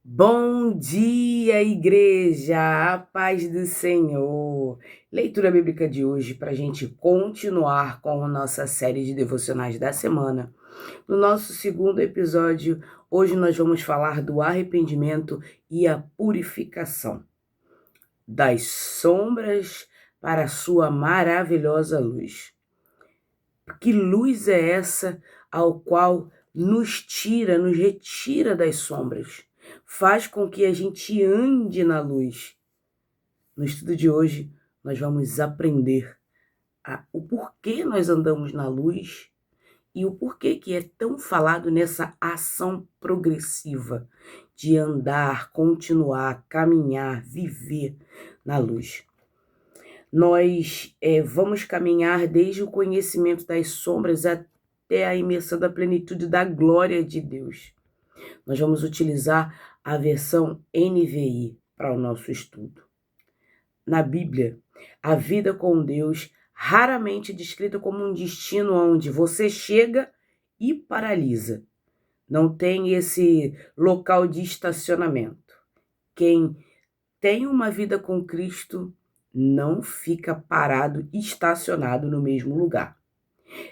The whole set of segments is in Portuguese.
Bom dia, igreja! A paz do Senhor! Leitura bíblica de hoje para a gente continuar com a nossa série de devocionais da semana. No nosso segundo episódio, hoje nós vamos falar do arrependimento e a purificação, das sombras para a sua maravilhosa luz. Que luz é essa ao qual nos retira das sombras? Faz com que a gente ande na luz. No estudo de hoje, nós vamos aprender o porquê nós andamos na luz e o porquê que é tão falado nessa ação progressiva de andar, continuar, caminhar, viver na luz. Nós vamos caminhar desde o conhecimento das sombras até a imersão da plenitude da glória de Deus. Nós vamos utilizar a versão NVI para o nosso estudo. Na Bíblia, a vida com Deus raramente é descrita como um destino onde você chega e paralisa. Não tem esse local de estacionamento. Quem tem uma vida com Cristo não fica parado, estacionado no mesmo lugar.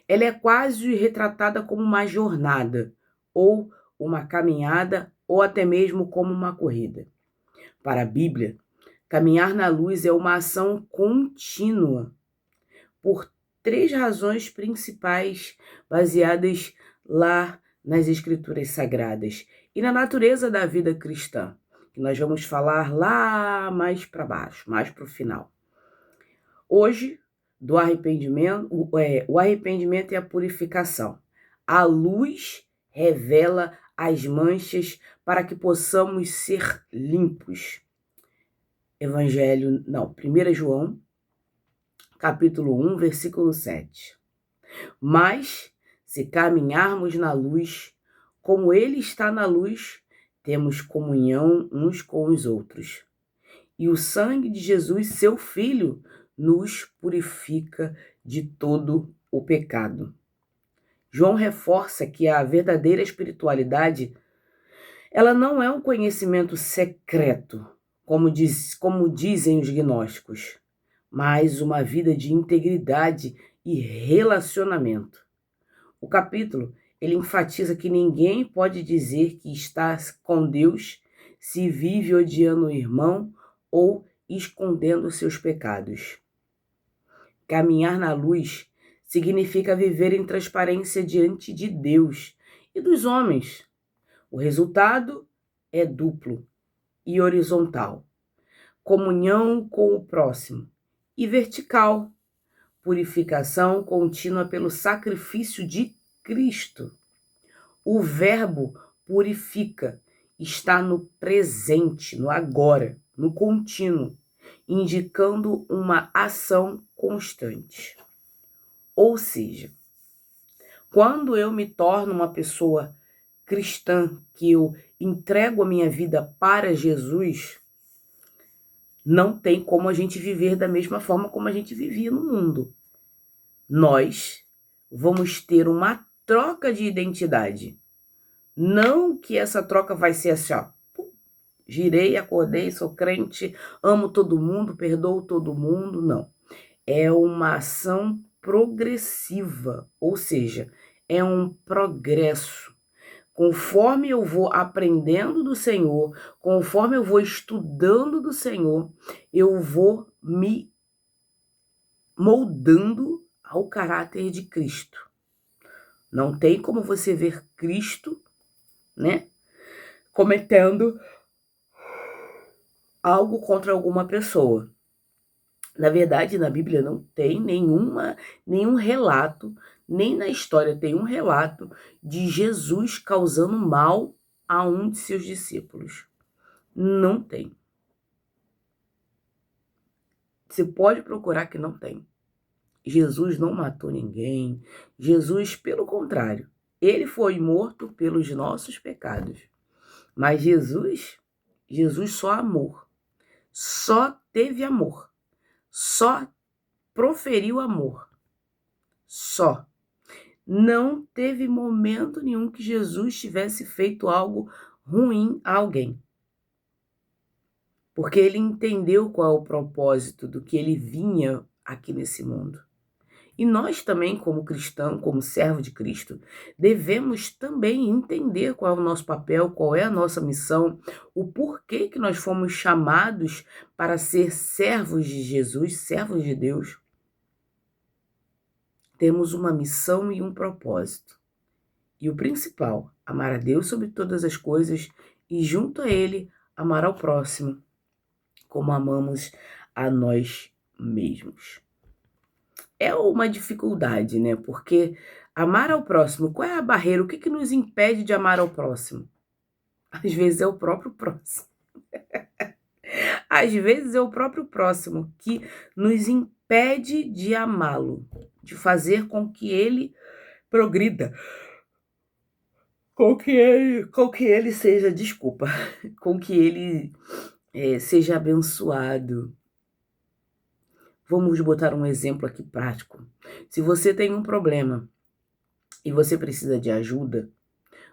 Ela é quase retratada como uma jornada, ou uma caminhada, ou até mesmo como uma corrida. Para a Bíblia, caminhar na luz é uma ação contínua, por 3 razões principais baseadas lá nas Escrituras Sagradas e na natureza da vida cristã, que nós vamos falar lá mais para baixo, mais para o final. Hoje, do arrependimento, o arrependimento e a purificação. A luz revela as manchas para que possamos ser limpos. 1 João, capítulo 1, versículo 7. Mas, se caminharmos na luz, como Ele está na luz, temos comunhão uns com os outros. E o sangue de Jesus, seu Filho, nos purifica de todo o pecado. João reforça que a verdadeira espiritualidade, ela não é um conhecimento secreto, como dizem os gnósticos, mas uma vida de integridade e relacionamento. O capítulo, ele enfatiza que ninguém pode dizer que está com Deus se vive odiando o irmão ou escondendo seus pecados. Caminhar na luz significa viver em transparência diante de Deus e dos homens. O resultado é duplo e horizontal. Comunhão com o próximo. E vertical. Purificação contínua pelo sacrifício de Cristo. O verbo purifica está no presente, no agora, no contínuo, indicando uma ação constante. Ou seja, quando eu me torno uma pessoa cristã, que eu entrego a minha vida para Jesus, não tem como a gente viver da mesma forma como a gente vivia no mundo. Nós vamos ter uma troca de identidade. Não que essa troca vai ser assim, ó, girei, acordei, sou crente, amo todo mundo, perdoo todo mundo, não. É uma ação progressiva, ou seja, é um progresso. Conforme eu vou aprendendo do Senhor, conforme eu vou estudando do Senhor, eu vou me moldando ao caráter de Cristo. Não tem como você ver Cristo, né, cometendo algo contra alguma pessoa. Na verdade, na Bíblia não tem nenhum relato, nem na história tem um relato de Jesus causando mal a um de seus discípulos. Não tem. Você pode procurar que não tem. Jesus não matou ninguém. Jesus, pelo contrário, ele foi morto pelos nossos pecados. Mas Jesus só amor. Só teve amor. Só proferiu amor. Só. Não teve momento nenhum que Jesus tivesse feito algo ruim a alguém. porque ele entendeu qual é o propósito do que ele vinha aqui nesse mundo. E nós também, como cristão, como servo de Cristo, devemos também entender qual é o nosso papel, qual é a nossa missão, o porquê que nós fomos chamados para ser servos de Jesus, servos de Deus. Temos uma missão e um propósito. E o principal, amar a Deus sobre todas as coisas e, junto a Ele, amar ao próximo, como amamos a nós mesmos. É uma dificuldade, né? Porque amar ao próximo, qual é a barreira? O que nos impede de amar ao próximo? Às vezes é o próprio próximo. Às vezes é o próprio próximo que nos impede de amá-lo, de fazer com que ele progrida, com que ele seja, desculpa, com que ele seja abençoado. Vamos botar um exemplo aqui prático. Se você tem um problema e você precisa de ajuda,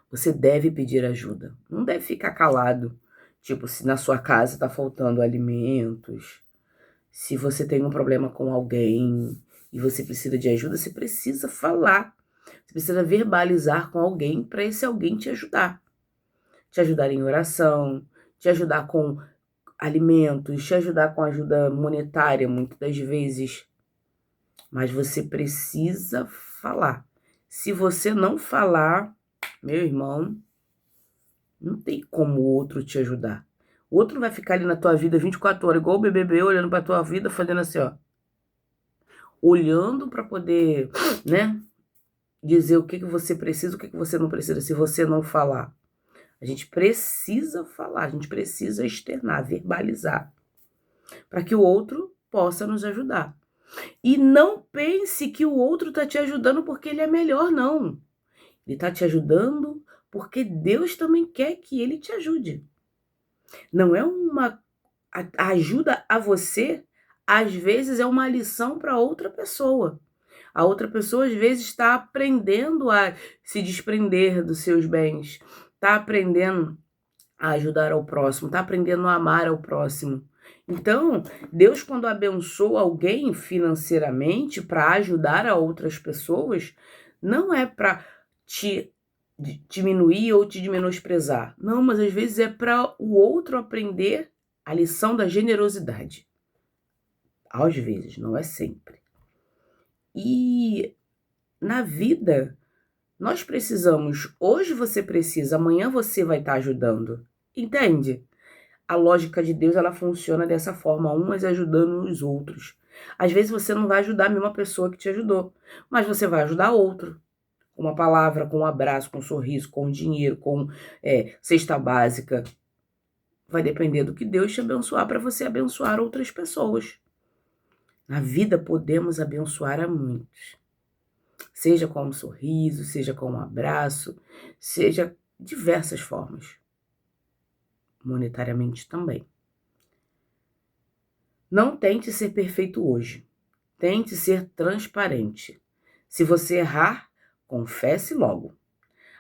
você deve pedir ajuda. Não deve ficar calado. Tipo, se na sua casa está faltando alimentos, se você tem um problema com alguém e você precisa de ajuda, você precisa falar. Você precisa verbalizar com alguém para esse alguém te ajudar. Te ajudar em oração, te ajudar com alimentos, te ajudar com ajuda monetária, muitas das vezes. Mas você precisa falar. Se você não falar, meu irmão, não tem como o outro te ajudar. O outro vai ficar ali na tua vida 24 horas, igual o BBB, olhando pra tua vida, fazendo assim, ó. Olhando pra poder, né, dizer o que você precisa, o que você não precisa, se você não falar. A gente precisa falar, a gente precisa externar, verbalizar, para que o outro possa nos ajudar. E não pense que o outro tá te ajudando porque ele é melhor, não. Ele tá te ajudando porque Deus também quer que ele te ajude. Não é uma ajuda a você, às vezes é uma lição para outra pessoa. A outra pessoa, às vezes, está aprendendo a se desprender dos seus bens, está aprendendo a ajudar ao próximo, está aprendendo a amar ao próximo. Então, Deus, quando abençoa alguém financeiramente para ajudar a outras pessoas, não é para te diminuir ou te menosprezar. Não, mas às vezes é para o outro aprender a lição da generosidade. Às vezes, não é sempre. E na vida, nós precisamos, hoje você precisa, amanhã você vai estar ajudando. Entende? A lógica de Deus, ela funciona dessa forma, umas ajudando os outros. Às vezes você não vai ajudar a mesma pessoa que te ajudou, mas você vai ajudar outro. Com uma palavra, com um abraço, com um sorriso, com dinheiro, com cesta básica. Vai depender do que Deus te abençoar para você abençoar outras pessoas. Na vida podemos abençoar a muitos. Seja com um sorriso, seja com um abraço, seja diversas formas. Monetariamente também. Não tente ser perfeito hoje. Tente ser transparente. Se você errar, confesse logo.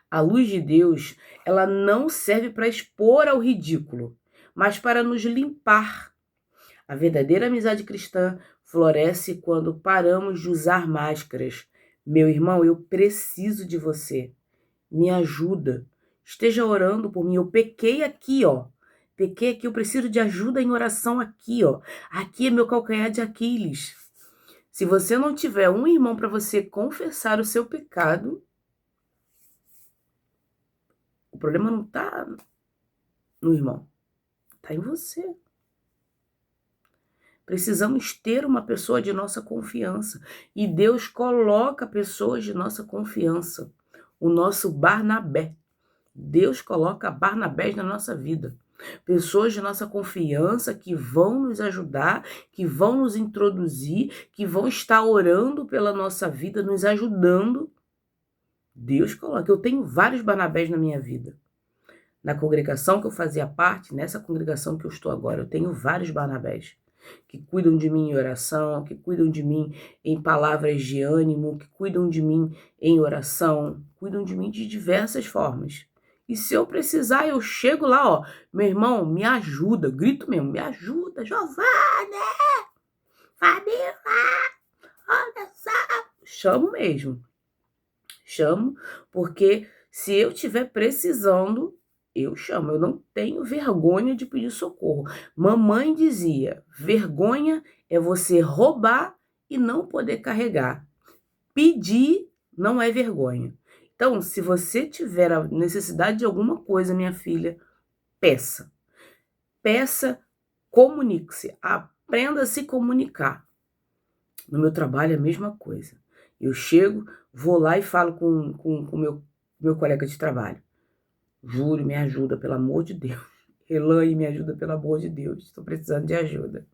A luz de Deus, ela não serve para expor ao ridículo, mas para nos limpar. A verdadeira amizade cristã floresce quando paramos de usar máscaras. Meu irmão, eu preciso de você. Me ajuda. Esteja orando por mim. Eu pequei aqui, ó. Pequei aqui, eu preciso de ajuda em oração aqui, ó. Aqui é meu calcanhar de Aquiles. Se você não tiver um irmão para você confessar o seu pecado, o problema não está no irmão, está em você. Precisamos ter uma pessoa de nossa confiança. E Deus coloca pessoas de nossa confiança. O nosso Barnabé. Deus coloca Barnabés na nossa vida. Pessoas de nossa confiança que vão nos ajudar, que vão nos introduzir, que vão estar orando pela nossa vida, nos ajudando. Deus coloca. Eu tenho vários Barnabés na minha vida. Na congregação que eu fazia parte, nessa congregação que eu estou agora, eu tenho vários Barnabés que cuidam de mim em oração, que cuidam de mim em palavras de ânimo, que cuidam de mim em oração, cuidam de mim de diversas formas. E se eu precisar, eu chego lá, ó, meu irmão, me ajuda, grito mesmo, me ajuda, Giovana, Fabiola, olha só. Chamo mesmo, chamo, porque se eu estiver precisando, eu chamo, eu não tenho vergonha de pedir socorro. Mamãe dizia, vergonha é você roubar e não poder carregar. Pedir não é vergonha. Então, se você tiver a necessidade de alguma coisa, minha filha, peça. Peça, comunique-se, aprenda a se comunicar. No meu trabalho é a mesma coisa. Eu chego, vou lá e falo com o meu colega de trabalho. Júlio, me ajuda, pelo amor de Deus. Elaine, me ajuda, pelo amor de Deus. Estou precisando de ajuda.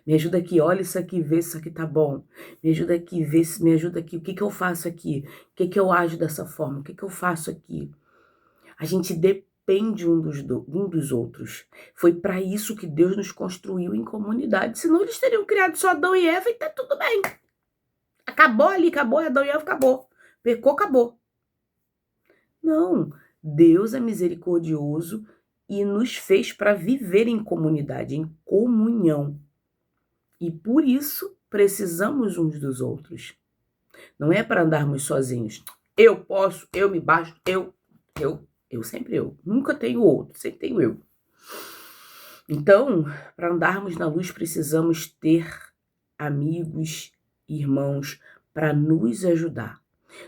Me ajuda aqui, olha isso aqui, vê se isso aqui tá bom. Me ajuda aqui, vê se me ajuda aqui. O que eu faço aqui? O que eu ajo dessa forma? O que eu faço aqui? A gente depende um dos outros. Foi para isso que Deus nos construiu em comunidade. Senão eles teriam criado só Adão e Eva e tá tudo bem. Acabou ali, acabou, Adão e Eva, acabou. Pecou, acabou. Não, Deus é misericordioso e nos fez para viver em comunidade, em comunhão. E por isso precisamos uns dos outros. Não é para andarmos sozinhos. Eu posso, eu me basto, sempre eu. Nunca tenho outro, sempre tenho eu. Então, para andarmos na luz, precisamos ter amigos, irmãos, para nos ajudar.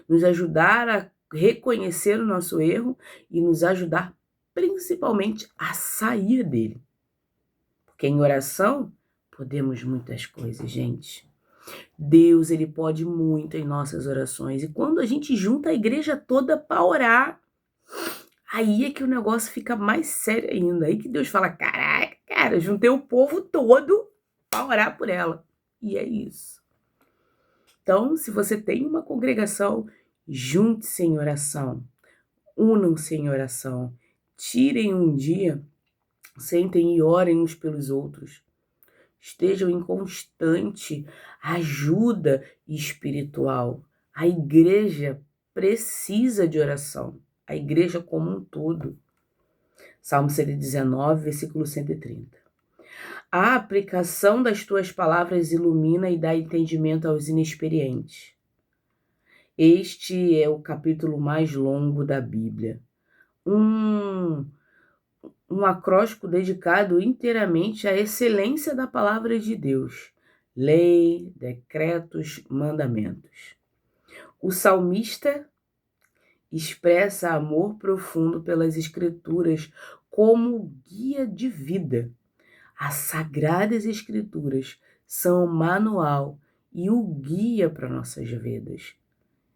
Nos ajudar a reconhecer o nosso erro e nos ajudar principalmente a sair dele. Porque em oração podemos muitas coisas, gente. Deus, ele pode muito em nossas orações. E quando a gente junta a igreja toda para orar, aí é que o negócio fica mais sério ainda. Aí que Deus fala, caraca, cara, juntei o povo todo para orar por ela. E é isso. Então, se você tem uma congregação, junte-se em oração. Unam-se em oração. Tirem um dia, sentem e orem uns pelos outros. Estejam em constante ajuda espiritual. A igreja precisa de oração. A igreja como um todo. Salmo 119, versículo 130. A aplicação das tuas palavras ilumina e dá entendimento aos inexperientes. Este é o capítulo mais longo da Bíblia. Um acróstico dedicado inteiramente à excelência da palavra de Deus, lei, decretos, mandamentos. O salmista expressa amor profundo pelas Escrituras como guia de vida. As Sagradas Escrituras são o manual e o guia para nossas vidas.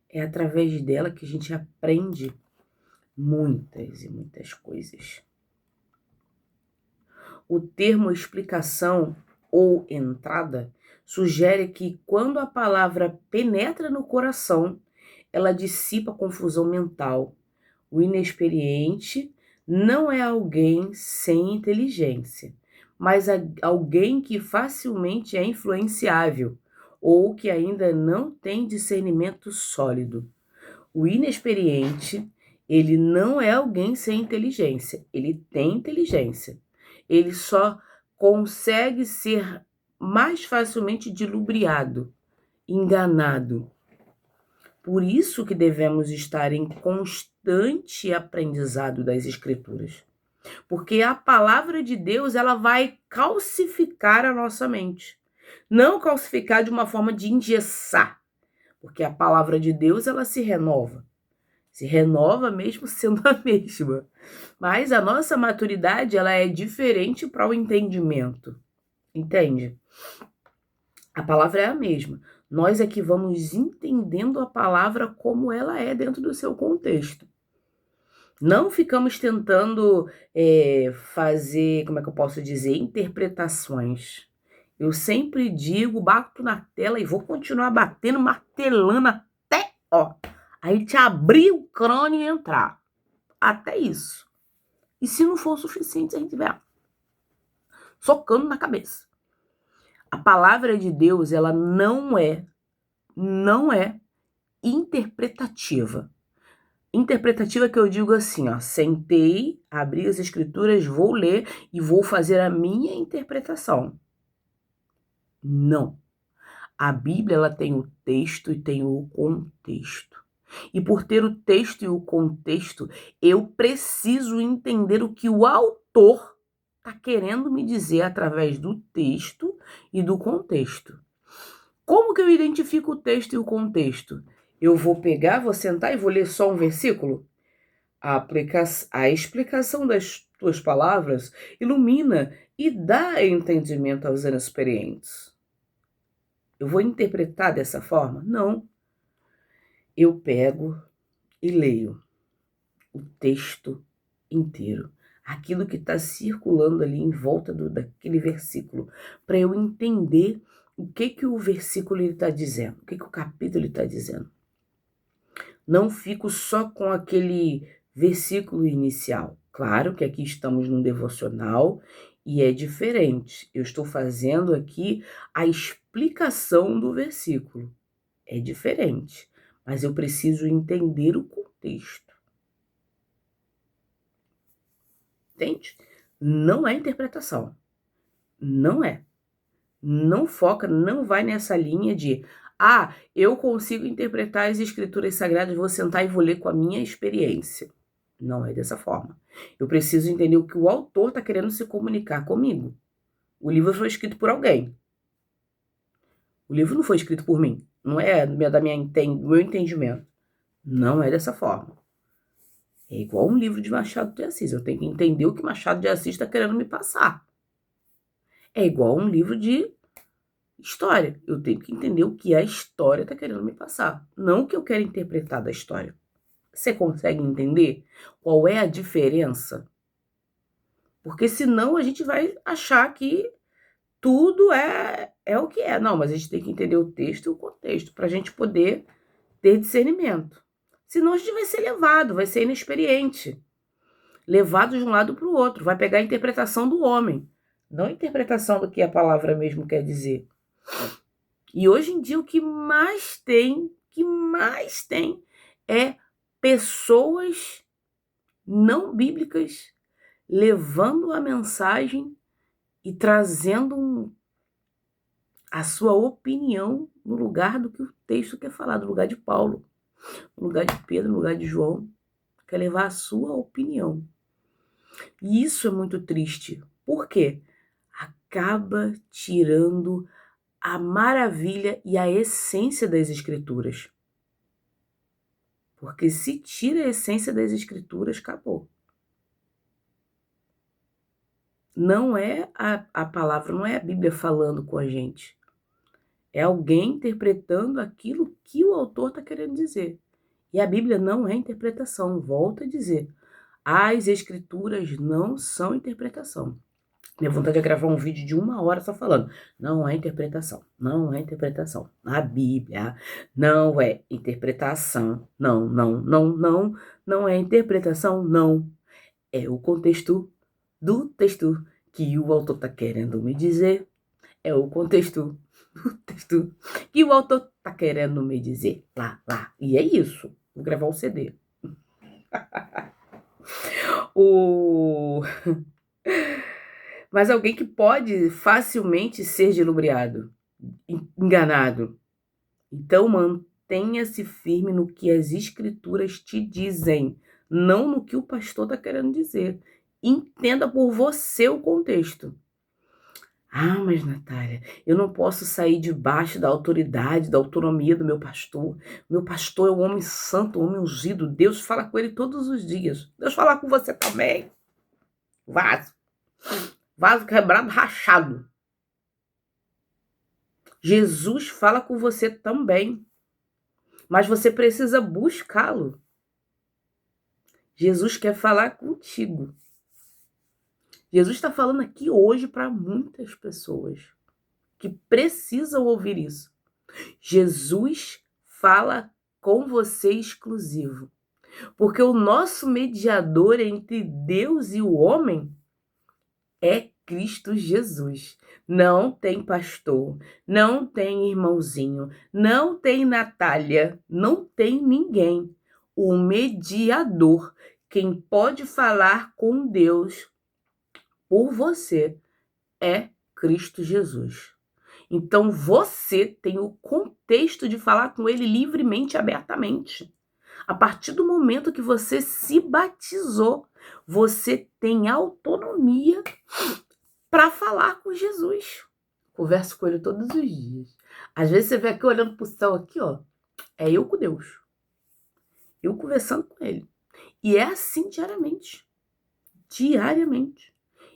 É através dela que a gente aprende muitas e muitas coisas. O termo explicação ou entrada sugere que quando a palavra penetra no coração, ela dissipa a confusão mental. O inexperiente não é alguém sem inteligência, mas alguém que facilmente é influenciável ou que ainda não tem discernimento sólido. O inexperiente, ele não é alguém sem inteligência, ele tem inteligência. Ele só consegue ser mais facilmente dilubriado, enganado. Por isso que devemos estar em constante aprendizado das Escrituras. Porque a palavra de Deus, ela vai calcificar a nossa mente. Não calcificar de uma forma de engessar. Porque a palavra de Deus, ela se renova. Se renova mesmo sendo a mesma. Mas a nossa maturidade, ela é diferente para o entendimento. Entende? A palavra é a mesma. Nós é que vamos entendendo a palavra como ela é dentro do seu contexto. Não ficamos tentando fazer, como é que eu posso dizer, interpretações. Eu sempre digo, bato na tela e vou continuar batendo, martelando até, ó, a gente abrir o crânio e entrar. Até isso. E se não for o suficiente, a gente vai socando na cabeça. A palavra de Deus, ela não é interpretativa. Interpretativa que eu digo assim, ó, sentei, abri as escrituras, vou ler e vou fazer a minha interpretação. Não. A Bíblia, ela tem o texto e tem o contexto. E por ter o texto e o contexto, eu preciso entender o que o autor está querendo me dizer através do texto e do contexto. Como que eu identifico o texto e o contexto? Eu vou pegar, vou sentar e vou ler só um versículo? A explicação das tuas palavras ilumina e dá entendimento aos inexperientes. Eu vou interpretar dessa forma? Não. Eu pego e leio o texto inteiro. Aquilo que está circulando ali em volta daquele versículo. Para eu entender o que o versículo está dizendo. O que o capítulo está dizendo. Não fico só com aquele versículo inicial. Claro que aqui estamos num devocional e é diferente. Eu estou fazendo aqui a explicação do versículo. É diferente, mas eu preciso entender o contexto. Entende? Não é interpretação. Não é. Não foca, não vai nessa linha de eu consigo interpretar as escrituras sagradas, vou sentar e vou ler com a minha experiência. Não é dessa forma. Eu preciso entender o que o autor está querendo se comunicar comigo. O livro foi escrito por alguém. O livro não foi escrito por mim. Não é do meu entendimento. Não é dessa forma. É igual um livro de Machado de Assis. Eu tenho que entender o que Machado de Assis está querendo me passar. É igual um livro de história. Eu tenho que entender o que a história está querendo me passar. Não o que eu quero interpretar da história. Você consegue entender qual é a diferença? Porque senão a gente vai achar que tudo é o que é. Não, mas a gente tem que entender o texto e o contexto para a gente poder ter discernimento. Senão a gente vai ser levado, vai ser inexperiente. Levado de um lado para o outro. Vai pegar a interpretação do homem, não a interpretação do que a palavra mesmo quer dizer. E hoje em dia o que mais tem é pessoas não bíblicas levando a mensagem e trazendo a sua opinião no lugar do que o texto quer falar, no lugar de Paulo, no lugar de Pedro, no lugar de João. Quer levar a sua opinião. E isso é muito triste. Por quê? Acaba tirando a maravilha e a essência das escrituras. Porque se tira a essência das escrituras, acabou. Não é a palavra, não é a Bíblia falando com a gente. É alguém interpretando aquilo que o autor está querendo dizer. E a Bíblia não é interpretação, volto a dizer. As escrituras não são interpretação. Minha vontade é gravar um vídeo de 1 hora só falando. Não é interpretação, não é interpretação. A Bíblia não é interpretação. Não, não, não, não. Não é interpretação, não. É o contexto do texto que o autor está querendo me dizer. É o contexto do texto que o autor está querendo me dizer. Lá. E é isso. Vou gravar um CD. Mas alguém que pode facilmente ser dilubriado, enganado. Então mantenha-se firme no que as escrituras te dizem, não no que o pastor está querendo dizer. Entenda por você o contexto. Mas Natália, eu não posso sair debaixo da autoridade, da autonomia do meu pastor. Meu pastor é um homem santo, um homem ungido. Deus fala com ele todos os dias. Deus fala com você também. Vaso quebrado, rachado. Jesus fala com você também. Mas você precisa buscá-lo. Jesus quer falar contigo. Jesus está falando aqui hoje para muitas pessoas que precisam ouvir isso. Jesus fala com você exclusivo. Porque o nosso mediador entre Deus e o homem é Cristo Jesus. Não tem pastor, não tem irmãozinho, não tem Natália, não tem ninguém. o mediador, quem pode falar com Deus por você é Cristo Jesus. Então você tem o contexto de falar com ele livremente, abertamente. A partir do momento que você se batizou, você tem autonomia para falar com Jesus. Converso com ele todos os dias. Às vezes você vê aqui olhando pro céu aqui, ó. É eu com Deus. Eu conversando com ele. E é assim diariamente. Diariamente.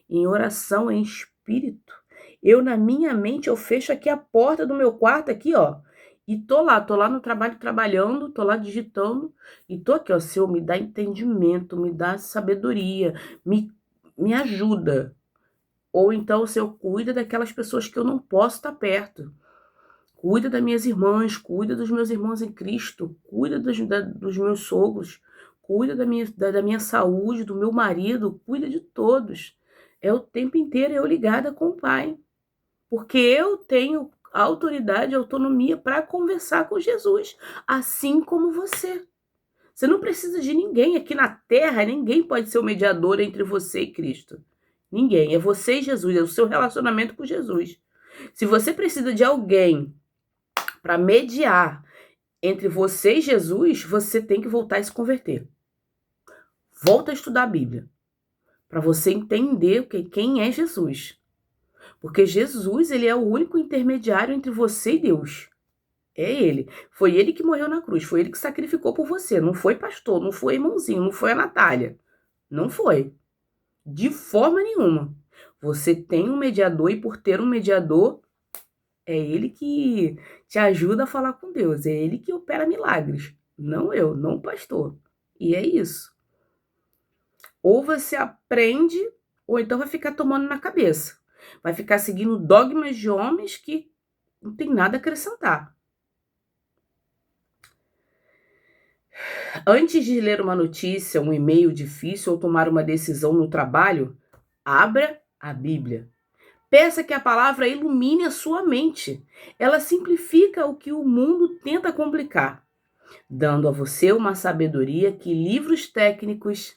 Em oração, em espírito. Eu, na minha mente, eu fecho aqui a porta do meu quarto aqui, ó. E tô lá no trabalho trabalhando, tô lá digitando. E tô aqui, ó. Senhor, me dá entendimento, me dá sabedoria, me ajuda. Ou então o Senhor cuida daquelas pessoas que eu não posso estar perto. Cuida das minhas irmãs, cuida dos meus irmãos em Cristo, cuida dos meus sogros, cuida da minha saúde, do meu marido, cuida de todos. É o tempo inteiro eu ligada com o Pai. Porque eu tenho autoridade e autonomia para conversar com Jesus, assim como você. Você não precisa de ninguém aqui na terra, ninguém pode ser o mediador entre você e Cristo. Ninguém, é você e Jesus, é o seu relacionamento com Jesus. Se você precisa de alguém para mediar entre você e Jesus, você tem que voltar a se converter. Volta a estudar a Bíblia, para você entender quem é Jesus. Porque Jesus, ele é o único intermediário entre você e Deus. É ele. Foi ele que morreu na cruz, foi ele que sacrificou por você. Não foi pastor, não foi irmãozinho, não foi a Natália. Não foi. De forma nenhuma. Você tem um mediador e por ter um mediador, é ele que te ajuda a falar com Deus. É ele que opera milagres. Não eu, não o pastor. E é isso. Ou você aprende, ou então vai ficar tomando na cabeça. Vai ficar seguindo dogmas de homens que não tem nada a acrescentar. Antes de ler uma notícia, um e-mail difícil ou tomar uma decisão no trabalho, abra a Bíblia. Peça que a palavra ilumine a sua mente. Ela simplifica o que o mundo tenta complicar, dando a você uma sabedoria que livros técnicos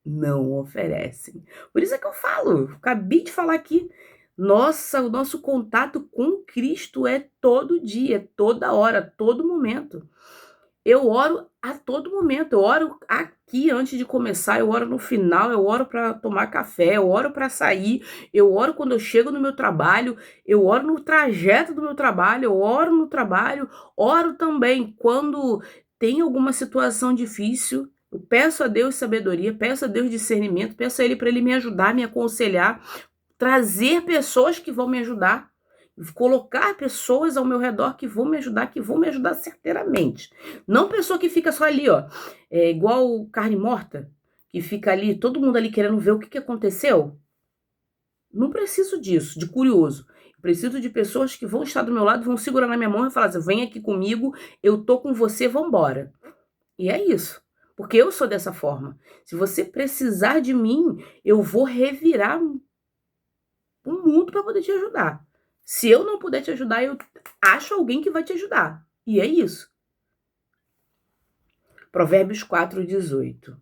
não oferecem. Por isso é que eu falo, acabei de falar aqui, o nosso contato com Cristo é todo dia, toda hora, todo momento. Eu oro a todo momento, eu oro aqui antes de começar, eu oro no final, eu oro para tomar café, eu oro para sair, eu oro quando eu chego no meu trabalho, eu oro no trajeto do meu trabalho, eu oro no trabalho, oro também quando tem alguma situação difícil. Eu peço a Deus sabedoria, peço a Deus discernimento, peço a Ele para Ele me ajudar, me aconselhar, trazer pessoas que vão me ajudar, colocar pessoas ao meu redor que vão me ajudar certeiramente. Não pessoa que fica só ali, ó, igual carne morta, que fica ali, todo mundo ali querendo ver o que aconteceu. Não preciso disso, de curioso. Preciso de pessoas que vão estar do meu lado, vão segurar na minha mão e falar assim, vem aqui comigo, eu tô com você, vambora. E é isso. Porque eu sou dessa forma. Se você precisar de mim, eu vou revirar o mundo para poder te ajudar. Se eu não puder te ajudar, eu acho alguém que vai te ajudar. E é isso. Provérbios 4:18.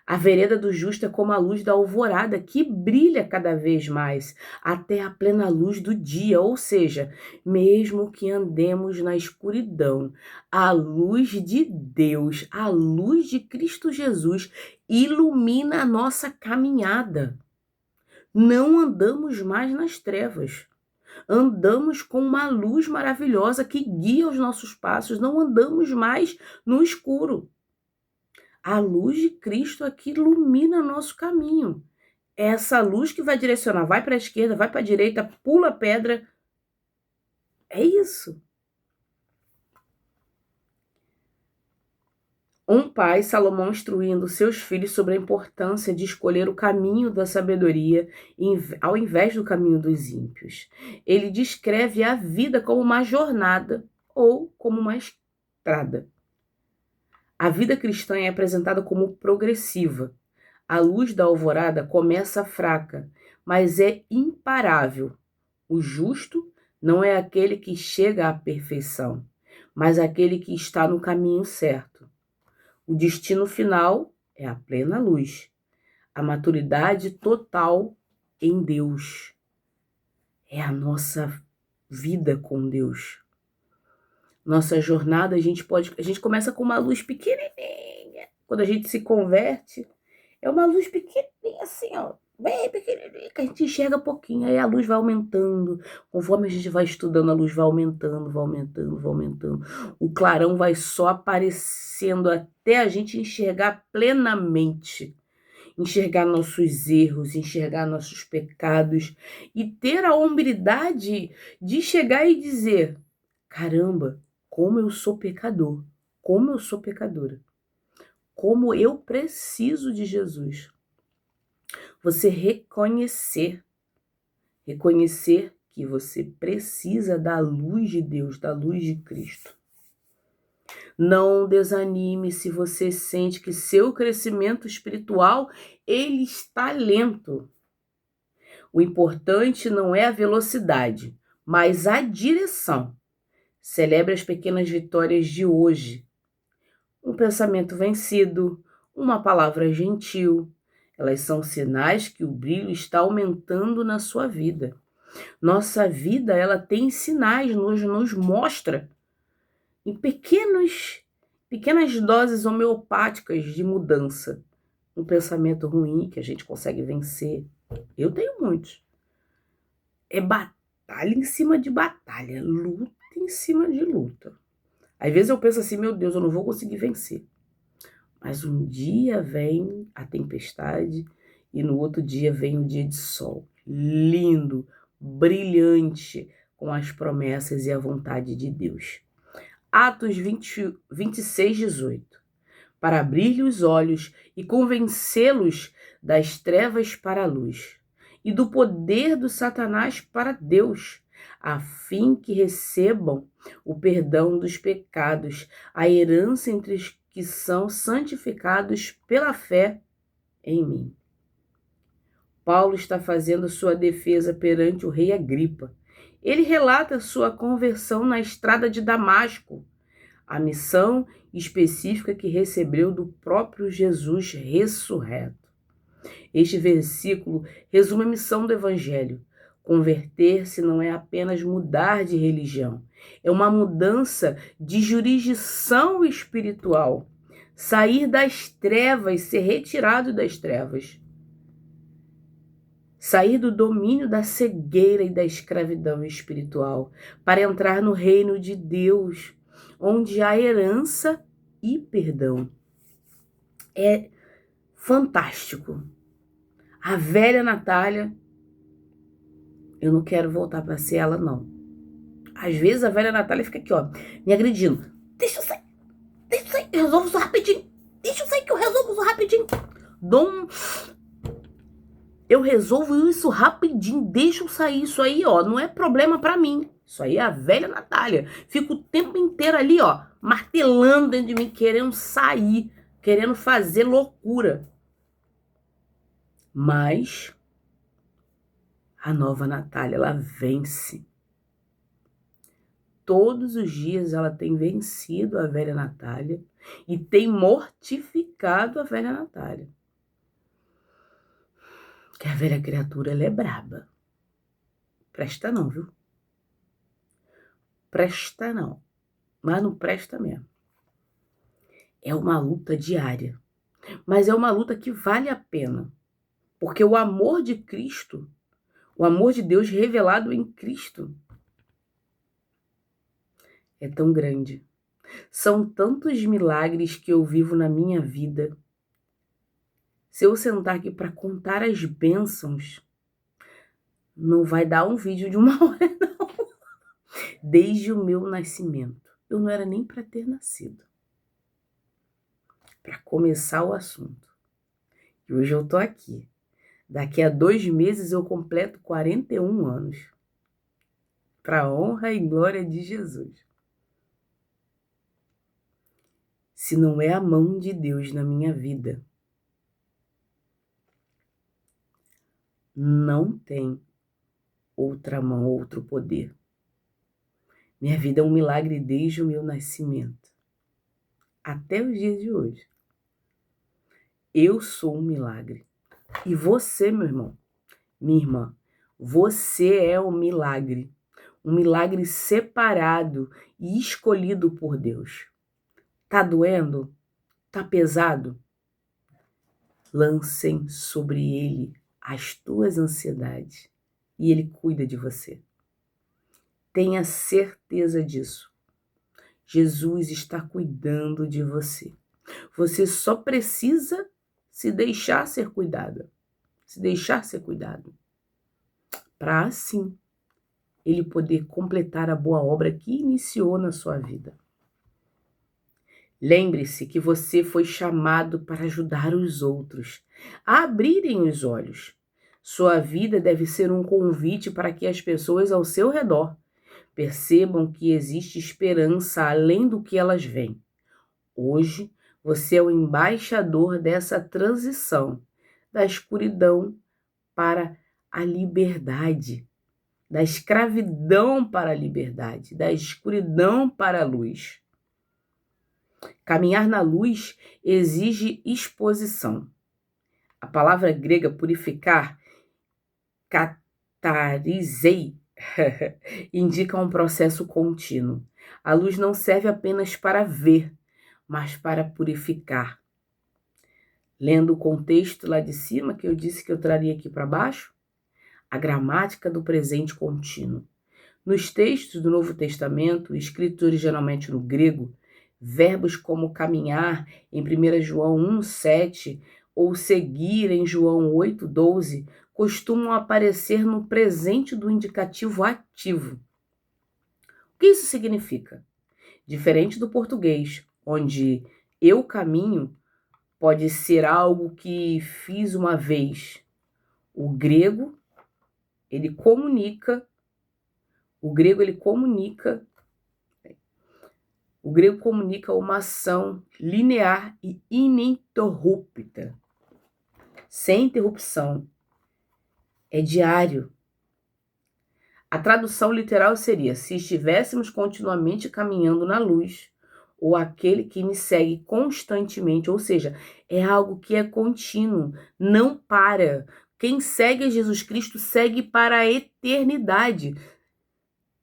A vereda do justo é como a luz da alvorada, que brilha cada vez mais, até a plena luz do dia. Ou seja, mesmo que andemos na escuridão, a luz de Deus, a luz de Cristo Jesus, ilumina a nossa caminhada. Não andamos mais nas trevas. Andamos com uma luz maravilhosa que guia os nossos passos. Não andamos mais no escuro. A luz de Cristo aqui ilumina nosso caminho. É essa luz que vai direcionar, vai para a esquerda, vai para a direita, pula a pedra. É isso. Um pai, Salomão, instruindo seus filhos sobre a importância de escolher o caminho da sabedoria ao invés do caminho dos ímpios. Ele descreve a vida como uma jornada ou como uma estrada. A vida cristã é apresentada como progressiva. A luz da alvorada começa fraca, mas é imparável. O justo não é aquele que chega à perfeição, mas aquele que está no caminho certo. O destino final é a plena luz, a maturidade total em Deus. É a nossa vida com Deus. Nossa jornada, a gente começa com uma luz pequenininha. Quando a gente se converte, é uma luz pequenininha assim, ó, bem pequenininha, que a gente enxerga pouquinho. Aí a luz vai aumentando. Conforme a gente vai estudando, a luz vai aumentando, vai aumentando, vai aumentando. O clarão vai só aparecendo até a gente enxergar plenamente. Enxergar nossos erros, enxergar nossos pecados e ter a humildade de chegar e dizer: caramba, como eu sou pecador, como eu sou pecadora, como eu preciso de Jesus. Você reconhecer que você precisa da luz de Deus, da luz de Cristo. Não desanime se você sente que seu crescimento espiritual ele está lento. O importante não é a velocidade, mas a direção. Celebre as pequenas vitórias de hoje. Um pensamento vencido, uma palavra gentil. Elas são sinais que o brilho está aumentando na sua vida. Nossa vida, ela tem sinais, nos mostra em pequenas doses homeopáticas de mudança. Um pensamento ruim que a gente consegue vencer. Eu tenho muitos. É batalha em cima de batalha, luta em cima de luta. Às vezes eu penso assim, meu Deus, eu não vou conseguir vencer. Mas um dia vem a tempestade e no outro dia vem o dia de sol. Lindo, brilhante, com as promessas e a vontade de Deus. Atos 26, 18. Para abrir-lhe os olhos e convencê-los das trevas para a luz, e do poder do Satanás para Deus, a fim que recebam o perdão dos pecados, a herança entre os que são santificados pela fé em mim. Paulo está fazendo sua defesa perante o rei Agripa. Ele relata sua conversão na estrada de Damasco, a missão específica que recebeu do próprio Jesus ressurreto. Este versículo resume a missão do Evangelho. Converter-se não é apenas mudar de religião, é uma mudança de jurisdição espiritual. Sair das trevas, ser retirado das trevas. Sair do domínio da cegueira e da escravidão espiritual para entrar no reino de Deus, onde há herança e perdão. É fantástico. A velha Natália, eu não quero voltar para ser ela, não. Às vezes a velha Natália fica aqui, ó, me agredindo. Deixa eu sair, eu resolvo isso rapidinho. Deixa eu sair que eu resolvo isso rapidinho. Eu resolvo isso rapidinho, deixa eu sair. Isso aí, ó, não é problema para mim. Isso aí é a velha Natália. Fico o tempo inteiro ali, ó, martelando dentro de mim, querendo sair, querendo fazer loucura. Mas a nova Natália, ela vence. Todos os dias ela tem vencido a velha Natália e tem mortificado a velha Natália. Que a velha criatura, ela é braba. Presta não, viu? Presta não. Mas não presta mesmo. É uma luta diária. Mas é uma luta que vale a pena. Porque o amor de Cristo, o amor de Deus revelado em Cristo, é tão grande. São tantos milagres que eu vivo na minha vida. Se eu sentar aqui para contar as bênçãos, não vai dar um vídeo de 1 hora, não. Desde o meu nascimento. Eu não era nem para ter nascido. Para começar o assunto. E hoje eu tô aqui. Daqui a 2 meses eu completo 41 anos. Para a honra e glória de Jesus. Se não é a mão de Deus na minha vida, não tem outra mão, outro poder. Minha vida é um milagre desde o meu nascimento, até os dias de hoje. Eu sou um milagre. E você, meu irmão, minha irmã, você é um milagre. Um milagre separado e escolhido por Deus. Tá doendo? Tá pesado? Lancem sobre ele as tuas ansiedades e ele cuida de você. Tenha certeza disso. Jesus está cuidando de você. Você só precisa se deixar ser cuidada. Se deixar ser cuidado. Para assim ele poder completar a boa obra que iniciou na sua vida. Lembre-se que você foi chamado para ajudar os outros a abrirem os olhos. Sua vida deve ser um convite para que as pessoas ao seu redor percebam que existe esperança além do que elas veem. Hoje, você é o embaixador dessa transição da escuridão para a liberdade, da escravidão para a liberdade, da escuridão para a luz. Caminhar na luz exige exposição. A palavra grega purificar, katarizei, indica um processo contínuo. A luz não serve apenas para ver, mas para purificar. Lendo o contexto lá de cima, que eu disse que eu traria aqui para baixo, a gramática do presente contínuo. Nos textos do Novo Testamento, escritos originalmente no grego, verbos como caminhar em 1 João 1,7 ou seguir em João 8,12 costumam aparecer no presente do indicativo ativo. O que isso significa? Diferente do português, onde eu caminho pode ser algo que fiz uma vez. O grego, ele comunica uma ação linear e ininterrupta, sem interrupção. É diário. A tradução literal seria: se estivéssemos continuamente caminhando na luz, ou aquele que me segue constantemente, ou seja, é algo que é contínuo, não para. Quem segue a Jesus Cristo segue para a eternidade.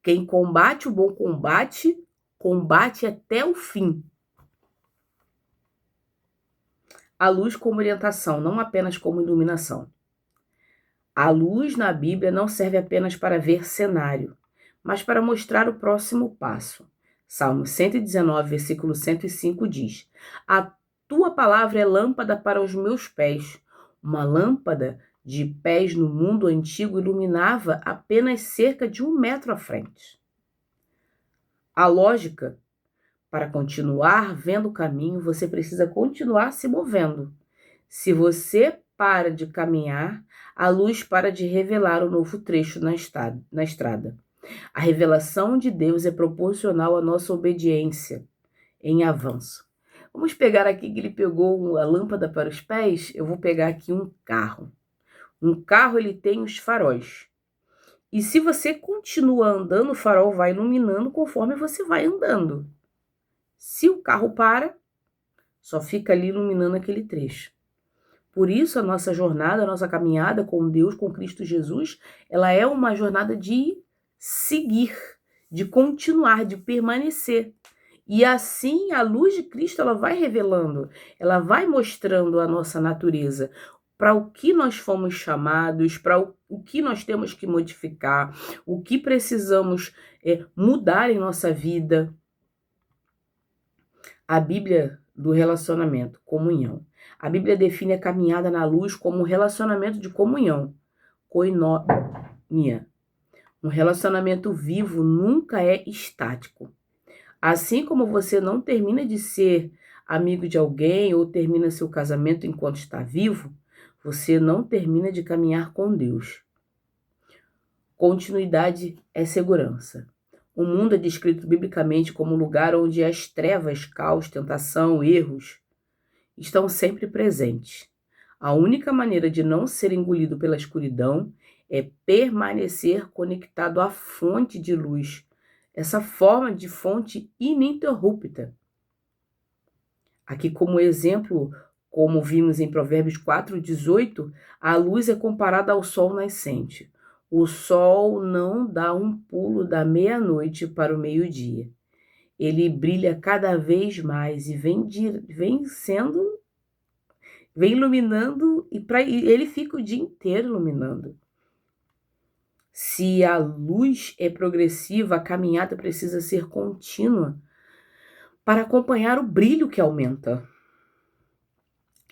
Quem combate o bom combate, combate até o fim. A luz como orientação, não apenas como iluminação. A luz na Bíblia não serve apenas para ver cenário, mas para mostrar o próximo passo. Salmo 119, versículo 105 diz: a tua palavra é lâmpada para os meus pés. Uma lâmpada de pés no mundo antigo iluminava apenas cerca de 1 metro à frente. A lógica: para continuar vendo o caminho, você precisa continuar se movendo. Se você para de caminhar, a luz para de revelar o novo trecho na estrada. A revelação de Deus é proporcional à nossa obediência em avanço. Vamos pegar aqui que ele pegou a lâmpada para os pés. Eu vou pegar aqui um carro. Um carro, ele tem os faróis. E se você continua andando, o farol vai iluminando conforme você vai andando. Se o carro para, só fica ali iluminando aquele trecho. Por isso, a nossa jornada, a nossa caminhada com Deus, com Cristo Jesus, ela é uma jornada de seguir, de continuar, de permanecer. E assim, a luz de Cristo, ela vai revelando, ela vai mostrando a nossa natureza, para o que nós fomos chamados, para o que nós temos que modificar, o que precisamos mudar em nossa vida. A Bíblia do relacionamento, comunhão. A Bíblia define a caminhada na luz como um relacionamento de comunhão, koinonia. Um relacionamento vivo nunca é estático. Assim como você não termina de ser amigo de alguém ou termina seu casamento enquanto está vivo, você não termina de caminhar com Deus. Continuidade é segurança. O mundo é descrito biblicamente como um lugar onde as trevas, caos, tentação, erros estão sempre presentes. A única maneira de não ser engolido pela escuridão é permanecer conectado à fonte de luz, essa forma de fonte ininterrupta. Aqui como exemplo Como vimos em Provérbios 4:18, a luz é comparada ao sol nascente. O sol não dá um pulo da meia-noite para o meio-dia. Ele brilha cada vez mais e vem iluminando e ele fica o dia inteiro iluminando. Se a luz é progressiva, a caminhada precisa ser contínua para acompanhar o brilho que aumenta.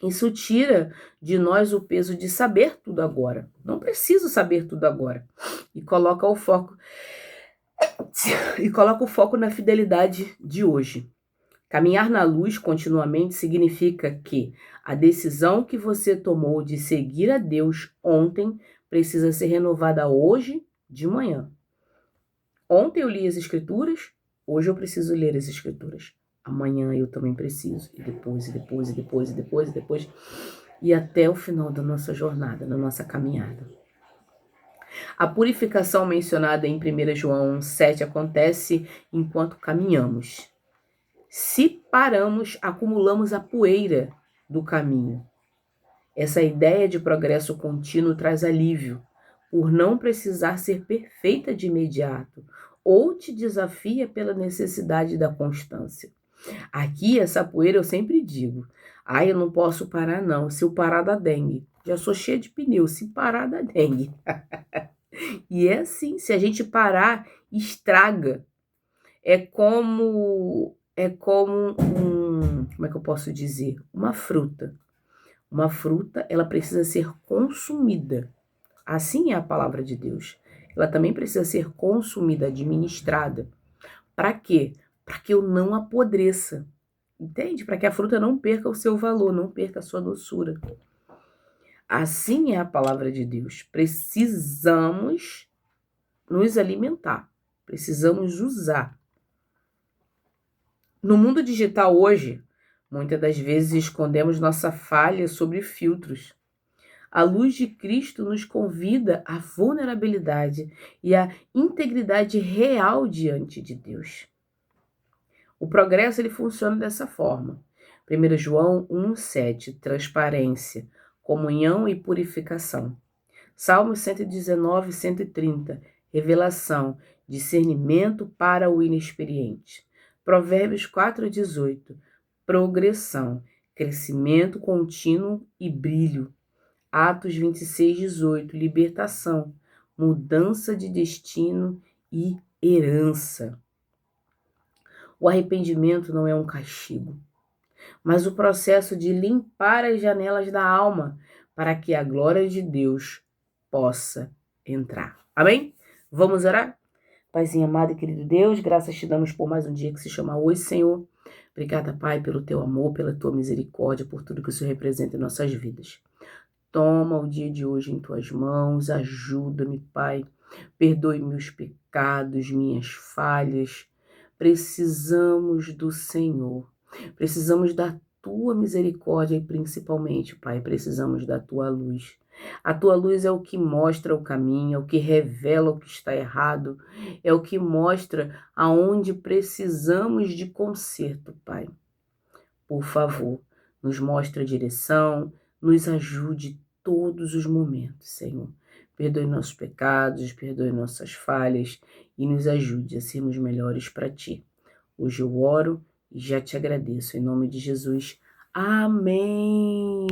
Isso tira de nós o peso de saber tudo agora. Não preciso saber tudo agora. E coloca o foco na fidelidade de hoje. Caminhar na luz continuamente significa que a decisão que você tomou de seguir a Deus ontem precisa ser renovada hoje de manhã. Ontem eu li as Escrituras, hoje eu preciso ler as Escrituras. Amanhã eu também preciso. E depois. E até o final da nossa jornada, da nossa caminhada. A purificação mencionada em 1 João 7 acontece enquanto caminhamos. Se paramos, acumulamos a poeira do caminho. Essa ideia de progresso contínuo traz alívio, por não precisar ser perfeita de imediato, ou te desafia pela necessidade da constância. Aqui, essa poeira eu sempre digo, eu não posso parar não, se eu parar dá dengue. Já sou cheia de pneu, se parar dá dengue. E é assim, se a gente parar, estraga. É como como é que eu posso dizer? Uma fruta. Uma fruta, ela precisa ser consumida. Assim é a palavra de Deus. Ela também precisa ser consumida, administrada. Para quê? Para que eu não apodreça. Entende? Para que a fruta não perca o seu valor, não perca a sua doçura. Assim é a palavra de Deus. Precisamos nos alimentar. Precisamos usar. No mundo digital hoje, muitas das vezes escondemos nossa falha sobre filtros. A luz de Cristo nos convida à vulnerabilidade e à integridade real diante de Deus. O progresso ele funciona dessa forma. 1 João 1,7, transparência, comunhão e purificação. Salmos 119, 130, revelação, discernimento para o inexperiente. Provérbios 4,18, progressão, crescimento contínuo e brilho. Atos 26,18, libertação, mudança de destino e herança. O arrependimento não é um castigo, mas o processo de limpar as janelas da alma para que a glória de Deus possa entrar. Amém? Vamos orar? Paizinho amado e querido Deus, graças te damos por mais um dia que se chama hoje, Senhor. Obrigada, Pai, pelo teu amor, pela tua misericórdia, por tudo que o Senhor representa em nossas vidas. Toma o dia de hoje em tuas mãos, ajuda-me, Pai. Perdoe meus pecados, minhas falhas. Precisamos do Senhor. Precisamos da tua misericórdia e principalmente, Pai, precisamos da tua luz. A tua luz é o que mostra o caminho, é o que revela o que está errado, é o que mostra aonde precisamos de conserto, Pai. Por favor, nos mostre a direção, nos ajude todos os momentos, Senhor. Perdoe nossos pecados, perdoe nossas falhas e nos ajude a sermos melhores para Ti. Hoje eu oro e já te agradeço. Em nome de Jesus. Amém.